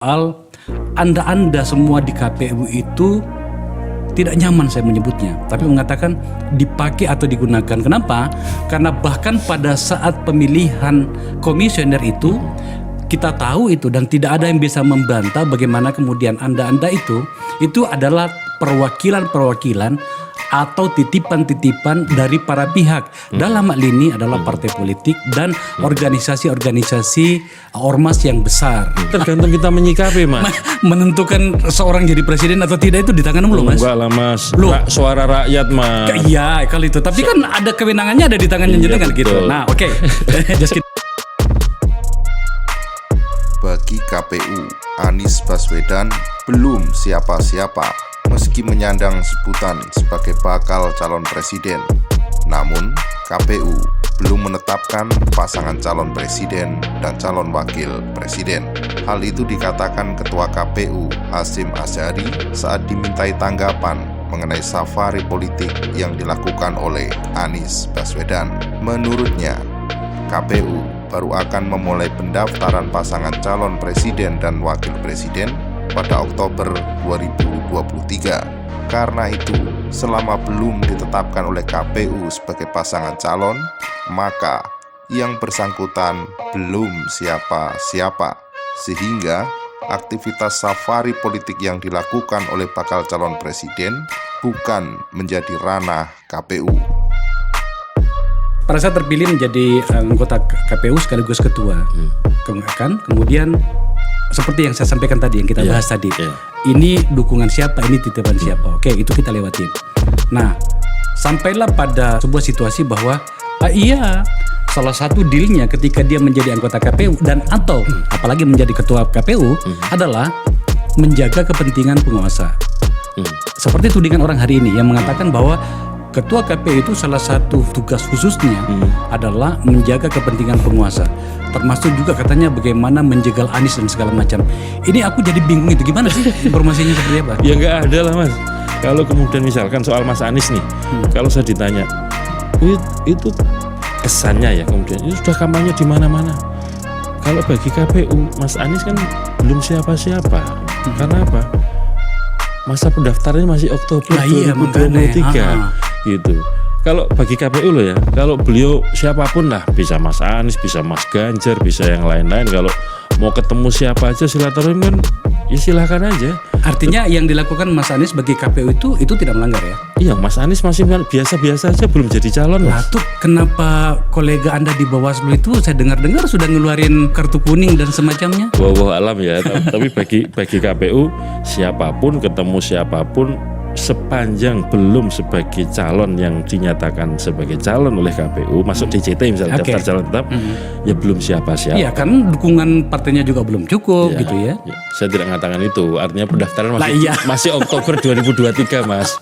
Soal Anda semua di KPU itu tidak nyaman saya menyebutnya, tapi mengatakan dipakai atau digunakan. Kenapa? Karena bahkan pada saat pemilihan komisioner itu kita tahu itu dan tidak ada yang bisa membantah bagaimana kemudian Anda itu adalah perwakilan atau titipan-titipan dari para pihak. Dalam hal ini adalah partai politik dan organisasi-organisasi ormas yang besar. Tergantung kita menyikapi, Mas. Menentukan seorang jadi presiden atau tidak itu di tanganmu loh, Mas. Enggak lah, Mas. Loh. Suara rakyat, Mas. Iya, kalau itu. Tapi kan ada kewenangannya ada di tangannya jenengan gitu. Nah, oke. Just kidding. Bagi KPU, Anies Baswedan belum siapa-siapa meski menyandang sebutan sebagai bakal calon presiden. Namun, KPU belum menetapkan pasangan calon presiden dan calon wakil presiden. Hal itu dikatakan Ketua KPU Hasyim Asyari saat dimintai tanggapan mengenai safari politik yang dilakukan oleh Anies Baswedan. Menurutnya, KPU baru akan memulai pendaftaran pasangan calon presiden dan wakil presiden pada Oktober 2023. Karena itu, selama belum ditetapkan oleh KPU sebagai pasangan calon, maka yang bersangkutan belum siapa-siapa. Sehingga aktivitas safari politik yang dilakukan oleh bakal calon presiden bukan menjadi ranah KPU. Pada saat terpilih menjadi anggota KPU sekaligus ketua, kemudian seperti yang saya sampaikan tadi, yang kita bahas tadi, ini dukungan siapa, ini titipan siapa, oke, itu kita lewatin. Nah, sampailah pada sebuah situasi bahwa salah satu dealnya ketika dia menjadi anggota KPU dan atau apalagi menjadi ketua KPU adalah menjaga kepentingan penguasa. Seperti tudingan orang hari ini yang mengatakan bahwa Ketua KPU itu salah satu tugas khususnya adalah menjaga kepentingan penguasa. Termasuk juga katanya bagaimana menjegal Anies dan segala macam. Ini aku jadi bingung itu gimana sih informasinya seperti apa? Ya nggak ada lah, Mas. Kalau kemudian misalkan soal Mas Anies nih, kalau saya ditanya, itu kesannya ya kemudian itu sudah kampanye di mana-mana. Kalau bagi KPU, Mas Anies kan belum siapa-siapa. Karena apa? Masa pendaftarannya masih Oktober 2023 gitu. Kalau bagi KPU loh ya, kalau beliau siapapun lah, bisa Mas Anies, bisa Mas Ganjar, bisa yang lain-lain. Kalau mau ketemu siapa aja silaturahim kan, ya silahkan aja. Artinya yang dilakukan Mas Anies bagi KPU itu tidak melanggar ya? Iya, Mas Anies masih biasa-biasa aja, belum jadi calon. Lah tuh kenapa kolega Anda di Bawaslu itu saya dengar sudah ngeluarin kartu kuning dan semacamnya? Wallahu alam ya. Tapi bagi KPU siapapun ketemu siapapun sepanjang belum sebagai calon yang dinyatakan sebagai calon oleh KPU masuk DJT misalnya daftar calon tetap, ya belum siapa-siapa. Iya kan dukungan partainya juga belum cukup gitu ya. Saya tidak mengatakan itu, artinya pendaftaran masih Oktober 2023, Mas.